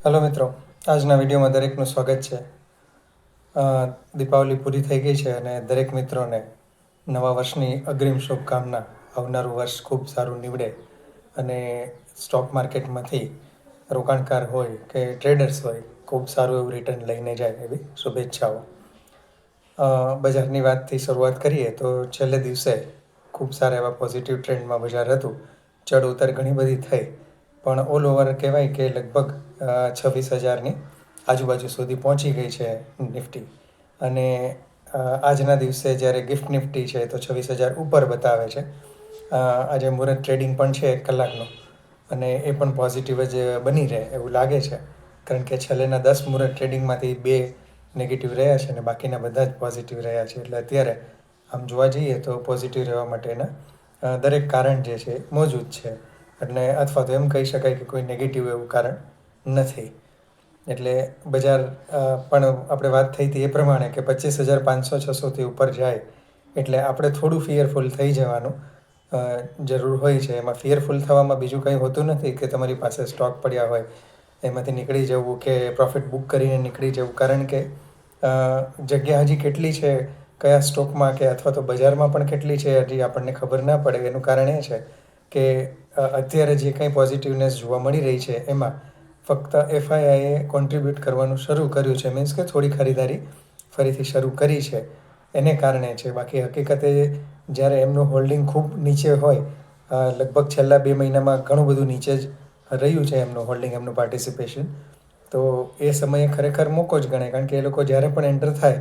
Hello મિત્રો, આજના વિડીયોમાં દરેકનું સ્વાગત છે. દીપાવલી પૂરી થઈ ગઈ છે અને દરેક મિત્રોને નવા વર્ષની અગ્રિમ શુભકામના. આવનારું વર્ષ ખૂબ સારું નીવડે અને સ્ટોક માર્કેટમાંથી રોકાણકાર હોય કે ટ્રેડર્સ હોય ખૂબ સારું એવું રિટર્ન લઈને જાય એવી શુભેચ્છાઓ. બજારની વાતથી શરૂઆત કરીએ તો છેલ્લે દિવસે ખૂબ સારા એવા પોઝિટિવ ટ્રેન્ડમાં બજાર હતું. ચઢ ઉતર ઘણી બધી થઈ, પણ ઓલ ઓવર કહેવાય કે લગભગ 26,000ની આજુબાજુ સુધી પહોંચી ગઈ છે નિફ્ટી. અને આજના દિવસે જ્યારે ગિફ્ટ નિફ્ટી છે તો 26,000 ઉપર બતાવે છે. આજે મુહૂર્ત ટ્રેડિંગ પણ છે 1 કલાકનું, અને એ પણ પોઝિટિવ જ બની રહે એવું લાગે છે. કારણ કે છેલ્લેના 10 મુહૂર્ત ટ્રેડિંગમાંથી 2 નેગેટિવ રહ્યા છે અને બાકીના બધા જ પોઝિટિવ રહ્યા છે. એટલે અત્યારે આમ જોવા જઈએ તો પોઝિટિવ રહેવા માટેના દરેક કારણ જે છે મોજૂદ છે. એટલે અથવા તો એમ કહી શકાય કે કોઈ નેગેટિવ એવું કારણ નથી. એટલે બજાર પણ આપણે વાત થઈ હતી એ પ્રમાણે કે 25,500-2600થી ઉપર જાય એટલે આપણે થોડું ફિયરફુલ થઈ જવાનું જરૂર હોય છે. એમાં ફિયરફુલ થવામાં બીજું કંઈ હોતું નથી કે તમારી પાસે સ્ટોક પડ્યા હોય એમાંથી નીકળી જવું કે પ્રોફિટ બુક કરીને નીકળી જવું. કારણ કે જગ્યા હજી કેટલી છે કયા સ્ટોકમાં કે અથવા તો બજારમાં પણ કેટલી છે હજી આપણને ખબર ના પડે. એનું કારણ એ છે કે અત્યારે જે કંઈ પોઝિટિવનેસ જોવા મળી રહી છે એમાં ફક્ત એફઆઈઆઈએ કોન્ટ્રીબ્યુટ કરવાનું શરૂ કર્યું છે. મીન્સ કે થોડી ખરીદારી ફરીથી શરૂ કરી છે એને કારણે છે. બાકી હકીકતે જ્યારે એમનું હોલ્ડિંગ ખૂબ નીચે હોય, લગભગ છેલ્લા 2 મહિનામાં ઘણું બધું નીચે જ રહ્યું છે એમનું હોલ્ડિંગ, એમનું પાર્ટિસિપેશન, તો એ સમયે ખરેખર મોકો જ ગણાય. કારણ કે એ લોકો જ્યારે પણ એન્ટર થાય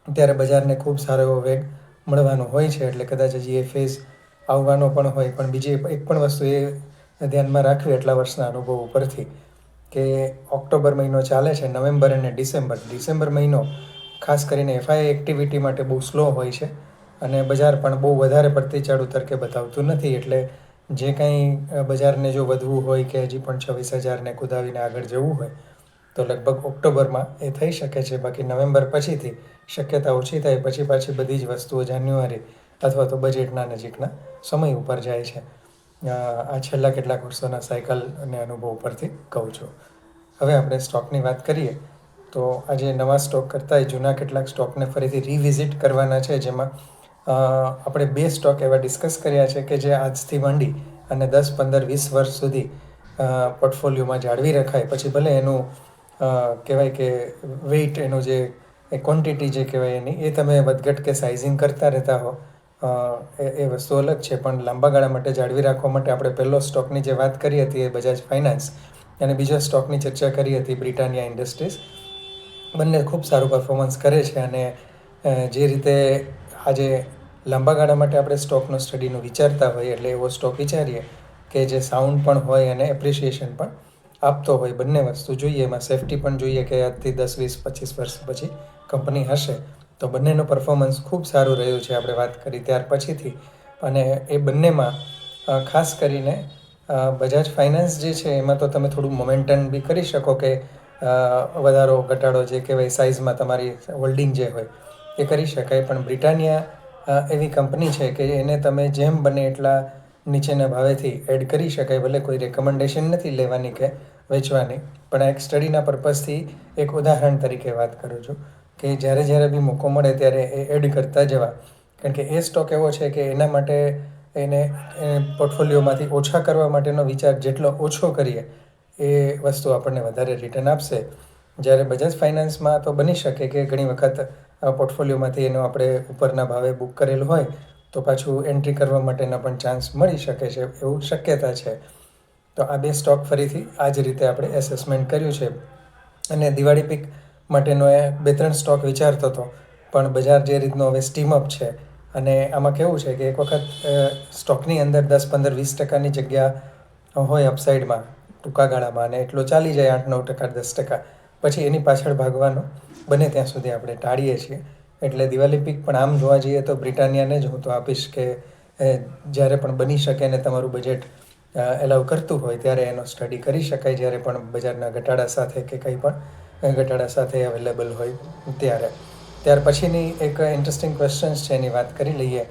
ત્યારે બજારને ખૂબ સારો એવો વેગ મળવાનો હોય છે. એટલે કદાચ હજી એ ફેઝ આવવાનો પણ હોય. પણ બીજી એક પણ વસ્તુ એ ધ્યાનમાં રાખવી એટલા વર્ષના અનુભવ ઉપરથી કે ઓક્ટોબર મહિનો ચાલે છે, નવેમ્બર અને ડિસેમ્બર મહિનો ખાસ કરીને એફઆઈ એક્ટિવિટી માટે બહુ સ્લો હોય છે અને બજાર પણ બહુ વધારે પડતી ચઢ ઉતર કે બતાવતું નથી. એટલે જે કંઈ બજારને જો વધવું હોય કે હજી પણ 26,000ને કુદાવીને આગળ જવું હોય તો લગભગ ઓક્ટોબરમાં એ થઈ શકે છે. બાકી નવેમ્બર પછીથી શક્યતા ઓછી થાય. પછી પાછી બધી જ વસ્તુઓ જાન્યુઆરી અથવા તો બજેટના નજીકના સમય ઉપર જાય છે. આ છેલ્લા કેટલાક વર્ષોના સાયકલ અને અનુભવ ઉપરથી કહું છું. હવે આપણે સ્ટોકની વાત કરીએ તો આજે નવા સ્ટોક કરતાંય જૂના કેટલાક સ્ટોકને ફરીથી રિવિઝિટ કરવાના છે. જેમાં આપણે 2 સ્ટોક એવા ડિસ્કસ કર્યા છે કે જે આજથી માંડી અને 10, 15, 20 વર્ષ સુધી પોર્ટફોલિયોમાં જાળવી રખાય. પછી ભલે એનું કહેવાય કે વેઇટ, એનું જે ક્વોન્ટિટી જે કહેવાય એની એ તમે વધઘટ કે સાઇઝિંગ કરતા રહેતા હો, એ વસ્તુ અલગ છે. પણ લાંબા ગાળા માટે જાળવી રાખવા માટે આપણે પહેલો સ્ટોકની જે વાત કરી હતી એ બજાજ ફાઇનાન્સ અને બીજા સ્ટોકની ચર્ચા કરી હતી બ્રિટાનિયા ઇન્ડસ્ટ્રીઝ. બંને ખૂબ સારું પરફોર્મન્સ કરે છે અને જે રીતે આજે લાંબા ગાળા માટે આપણે સ્ટોકનો સ્ટડીનું વિચારતા હોઈએ એટલે એવો સ્ટોક વિચારીએ કે જે સાઉન્ડ પણ હોય અને એપ્રિસિએશન પણ આપતો હોય. બંને વસ્તુ જોઈએ. એમાં સેફ્ટી પણ જોઈએ કે આજથી 10, 20, 25 વર્ષ પછી કંપની હશે તો બંનેનું પરફોર્મન્સ ખૂબ સારું રહ્યું છે આપણે વાત કરી ત્યાર પછીથી. અને એ બંનેમાં ખાસ કરીને બજાજ ફાઇનાન્સ જે છે એમાં તો તમે થોડું મોમેન્ટમ બી કરી શકો કે વધારો ઘટાડો જે કહેવાય સાઇઝમાં તમારી હોલ્ડિંગ જે હોય એ કરી શકાય. પણ બ્રિટાનિયા એવી કંપની છે કે એને તમે જેમ બને એટલા નીચેના ભાવેથી એડ કરી શકાય. ભલે કોઈ રેકમેન્ડેશન નથી લેવાની કે વેચવાની, પણ આ એક સ્ટડીના પર્પઝથી એક ઉદાહરણ તરીકે વાત કરું છું કે જ્યારે બી મોકો મળે ત્યારે એ એડ કરતા જવા. કારણ કે એ સ્ટોક એવો છે કે એના માટે એને પોર્ટફોલિયોમાંથી ઓછા કરવા માટેનો વિચાર જેટલો ઓછો કરીએ એ વસ્તુ આપણને વધારે રિટર્ન આપશે. જ્યારે બજાજ ફાઇનાન્સમાં તો બની શકે કે ઘણી વખત પોર્ટફોલિયોમાંથી એનો આપણે ઉપરના ભાવે બુક કરેલું હોય તો પાછું એન્ટ્રી કરવા માટેના પણ ચાન્સ મળી શકે છે, એવું શક્યતા છે. તો આ 2 સ્ટોક ફરીથી આ જ રીતે આપણે એસેસમેન્ટ કર્યું છે. અને દિવાળી પીક માટેનો એ 2-3 સ્ટોક વિચારતો હતો, પણ બજાર જે રીતનું હવે સ્ટીમઅપ છે અને આમાં કેવું છે કે એક વખત સ્ટોકની અંદર 10, 15, 20% જગ્યા હોય અપસાઇડમાં ટૂંકા ગાળામાં અને એટલો ચાલી જાય 8-9%, 10%, પછી એની પાછળ ભાગવાનું બને ત્યાં સુધી આપણે ટાળીએ છીએ. એટલે દિવાળી પીક પણ આમ જોવા જઈએ તો બ્રિટાનિયાને જ હું તો આપીશ કે જ્યારે પણ બની શકે ને તમારું બજેટ એલાઉ કરતું હોય ત્યારે એનો સ્ટડી કરી શકાય. જ્યારે પણ બજારના ઘટાડા સાથે કે કંઈ પણ ઘટાડા સાથે અવેલેબલ હોય ત્યારે. ત્યાર પછીની એક ઇન્ટરેસ્ટિંગ ક્વેશ્ચન્સ છે એની વાત કરી લઈએ.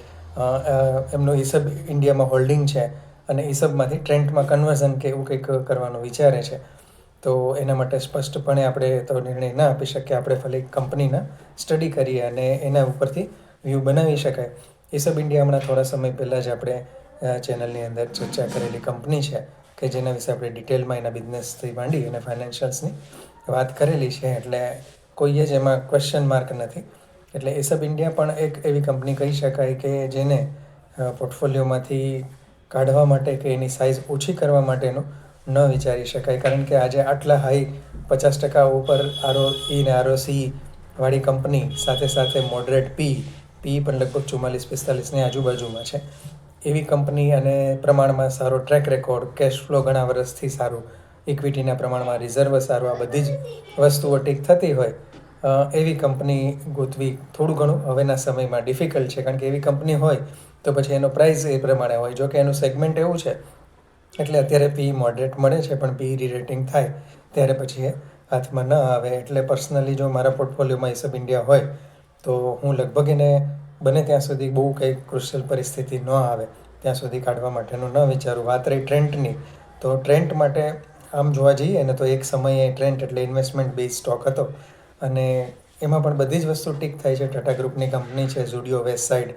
એમનું ઈસબ ઇન્ડિયામાં હોલ્ડિંગ છે અને ઈસબમાંથી ટ્રેન્ટમાં કન્વર્ઝન કે એવું કંઈક કરવાનું વિચારે છે. તો એના માટે સ્પષ્ટપણે આપણે તો નિર્ણય ના આપી શકીએ. આપણે ખાલી કંપનીના સ્ટડી કરીએ અને એના ઉપરથી વ્યૂ બનાવી શકાય. એસબ ઇન્ડિયા હમણાં થોડા સમય પહેલાં જ આપણે ચેનલની અંદર ચર્ચા કરેલી કંપની છે કે જેના વિશે આપણે ડિટેલમાં એના બિઝનેસથી માંડી અને ફાઇનાન્શિયલ્સની વાત કરેલી છે. એટલે કોઈએ જ એમાં ક્વેશ્ચન માર્ક નથી. એટલે એસબ ઇન્ડિયા પણ એક એવી કંપની કહી શકાય કે જેને પોર્ટફોલિયોમાંથી કાઢવા માટે કે એની સાઇઝ ઓછી કરવા માટેનું ન વિચારી શકાય. કારણ કે આજે આટલા હાઈ 50% ઉપર ROE ને ROC વાળી કંપની સાથે સાથે મોડરેટ પી પણ લગભગ 44-45ની આજુબાજુમાં છે. એવી કંપની અને પ્રમાણમાં સારો ટ્રેક રેકોર્ડ, કેશ ફ્લો ઘણા વર્ષથી સારું, ઇક્વિટીના પ્રમાણમાં રિઝર્વ સારું, આ બધી જ વસ્તુઓ ટીક થતી હોય એવી કંપની ગોતવી થોડું ઘણું હવેના સમયમાં ડિફિકલ્ટ છે. કારણ કે એવી કંપની હોય તો પછી એનો પ્રાઇસ એ પ્રમાણે હોય. જો કે એનું સેગમેન્ટ એવું છે એટલે અત્યારે પી મોડરેટ મળે છે, પણ પી રીરેટિંગ થાય ત્યારે પછી એ હાથમાં ન આવે. એટલે પર્સનલી જો મારા પોર્ટફોલિયોમાં એસબ ઇન્ડિયા હોય તો હું લગભગ એને બને ત્યાં સુધી બહુ કંઈ ક્રુશિયલ પરિસ્થિતિ ન આવે ત્યાં સુધી કાઢવા માટેનું ન વિચારું. વાત રહી ટ્રેન્ડની, તો ટ્રેન્ડ માટે આમ જોવા જઈએ ને તો એક સમયે ટ્રેન્ડ એટલે ઇન્વેસ્ટમેન્ટ બેઝ સ્ટોક હતો અને એમાં પણ બધી જ વસ્તુ ટીક થાય છે. ટાટા ગ્રુપની કંપની છે, ઝુડિયો, વેસ્ટસાઇડ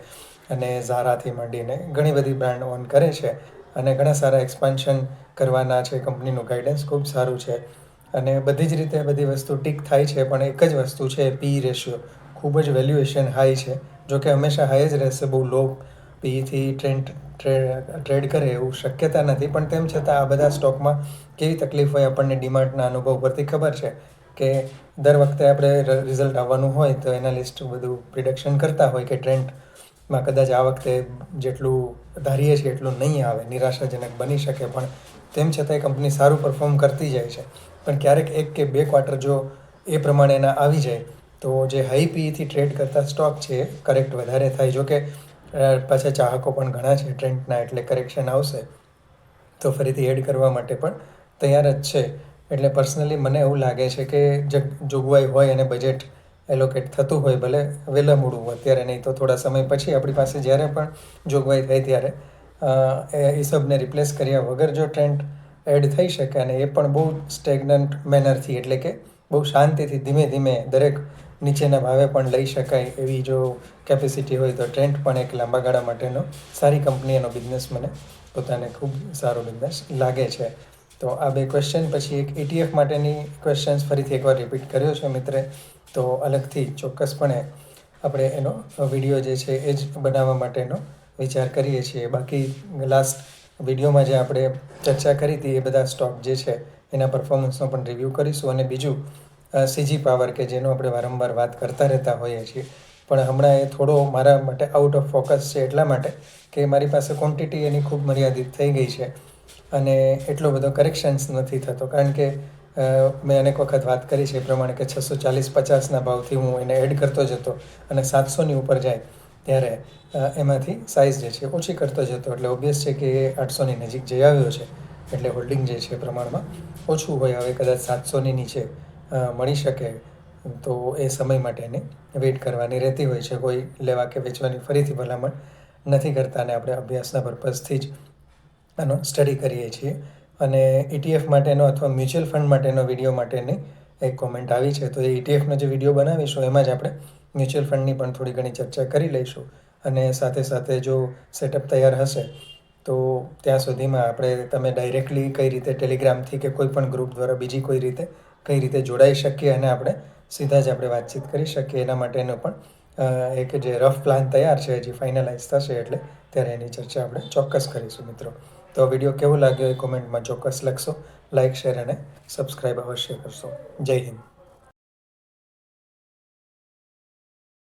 અને ઝારાથી માંડીને ઘણી બધી બ્રાન્ડ ઓન કરે છે અને ઘણા સારા એક્સપાન્શન કરવાના છે. કંપનીનું ગાઈડન્સ ખૂબ સારું છે અને બધી જ રીતે બધી વસ્તુ ટીક થાય છે. પણ એક જ વસ્તુ છે, પી રેશિયો ખૂબ જ વેલ્યુએશન હાઈ છે. જો કે હંમેશા હાઈ જ રહેશે, બહુ લો પીથી ટ્રેડ કરે એવું શક્યતા નથી. પણ તેમ છતાં આ બધા સ્ટોકમાં કેવી તકલીફ હોય આપણને ડીમાર્ટના અનુભવ પરથી ખબર છે કે દર વખતે આપણે રિઝલ્ટ આવવાનું હોય તો એનાલિસ્ટ બધું પ્રિડિક્શન કરતા હોય કે ટ્રેન્ડમાં કદાચ આ વખતે જેટલું ધારીએ છીએ એટલું નહીં આવે, નિરાશાજનક બની શકે. પણ તેમ છતાંય કંપની સારું પરફોર્મ કરતી જાય છે. પણ ક્યારેક 1 કે 2 ક્વાર્ટર જો એ પ્રમાણેના આવી જાય તો જે હાઈ પીઈથી ટ્રેડ કરતા સ્ટોક છે એ કરેક્ટ વધારે થાય. જો કે પાછા ચાહકો પણ ઘણા છે ટ્રેન્ડના, એટલે કરેક્શન આવશે તો ફરીથી એડ કરવા માટે પણ તૈયાર જ છે. એટલે પર્સનલી મને એવું લાગે છે કે જોગવાઈ હોય અને બજેટ એલોકેટ થતું હોય, ભલે વહેલા મોડું અત્યારે નહીં તો થોડા સમય પછી આપણી પાસે જ્યારે પણ જોગવાઈ થાય ત્યારે એ સબને રિપ્લેસ કર્યા વગર જો ટ્રેન્ડ એડ થઈ શકે અને એ પણ બહુ સ્ટેગ્નન્ટ મેનરથી, એટલે કે બહુ શાંતિથી ધીમે ધીમે દરેક નીચેના ભાવે પણ લઈ શકાય એવી જો કેપેસિટી હોય તો ટ્રેન્ડ પણ એક લાંબા ગાળા માટેનો સારી કંપની, એનો બિઝનેસ મને પોતાને ખૂબ સારો બિઝનેસ લાગે છે. તો આ 2 ક્વેશ્ચન પછી એક ETF માટેની ક્વેશ્ચન્સ ફરીથી એકવાર રિપીટ કર્યો છે મિત્રે, તો અલગથી ચોક્કસપણે આપણે એનો વિડીયો જે છે એ જ બનાવવા માટેનો વિચાર કરીએ છીએ. બાકી લાસ્ટ વિડીયોમાં જે આપણે ચર્ચા કરી હતી એ બધા સ્ટોક જે છે એના પરફોર્મન્સનો પણ રિવ્યૂ કરીશું. અને બીજું CG પાવર કે જેનો આપણે વારંવાર વાત કરતા રહેતા હોઈએ છીએ, પણ હમણાં એ થોડો મારા માટે આઉટ ઓફ ફોકસ છે એટલા માટે કે મારી પાસે ક્વોન્ટિટી એની ખૂબ મર્યાદિત થઈ ગઈ છે અને એટલો બધો કરેક્શન્સ નથી થતો. કારણ કે મેં અનેક વખત વાત કરી છે એ પ્રમાણે કે 640-50ના ભાવથી હું એને એડ કરતો જતો અને 700ની ઉપર જાય ત્યારે એમાંથી સાઇઝ જે છે ઓછી કરતો જતો. એટલે ઓબ્વિયસ છે કે એ 800ની નજીક જઈ આવ્યો છે. એટલે હોલ્ડિંગ જે છે પ્રમાણમાં ઓછું હોય. હવે કદાચ 700ની નીચે મળી શકે તો એ સમય માટે એને વેઇટ કરવાની રહેતી હોય છે. કોઈ લેવા કે વેચવાની ફરીથી ભલામણ નથી કરતા અને આપણે અભ્યાસના પર્પઝથી જ આનો સ્ટડી કરીએ છીએ. અને ETF માટેનો અથવા મ્યુચ્યુઅલ ફંડ માટેનો વિડીયો માટેની એક કોમેન્ટ આવી છે, તો એ ETFનો જે વિડીયો બનાવીશું એમાં જ આપણે મ્યુચ્યુઅલ ફંડની પણ થોડી ઘણી ચર્ચા કરી લઈશું. અને સાથે સાથે જો સેટઅપ તૈયાર હશે તો ત્યાં સુધીમાં તમે ડાયરેક્ટલી કઈ રીતે ટેલિગ્રામથી કે કોઈ પણ ગ્રુપ દ્વારા બીજી કોઈ રીતે કઈ રીતે જોડાઈ શકીએ અને આપણે સીધા જ આપણે વાતચીત કરી શકીએ એના માટેનો પણ એક જે રફ પ્લાન તૈયાર છે, હજી ફાઇનલાઇઝ થશે એટલે ત્યારે એની ચર્ચા આપણે ચોક્કસ કરીશું મિત્રો. તો વિડીયો કેવો લાગ્યો એ કોમેન્ટમાં ચોક્કસ લખશો. લાઇક, શેર અને સબસ્ક્રાઈબ અવશ્ય કરશો. જય હિન્દ.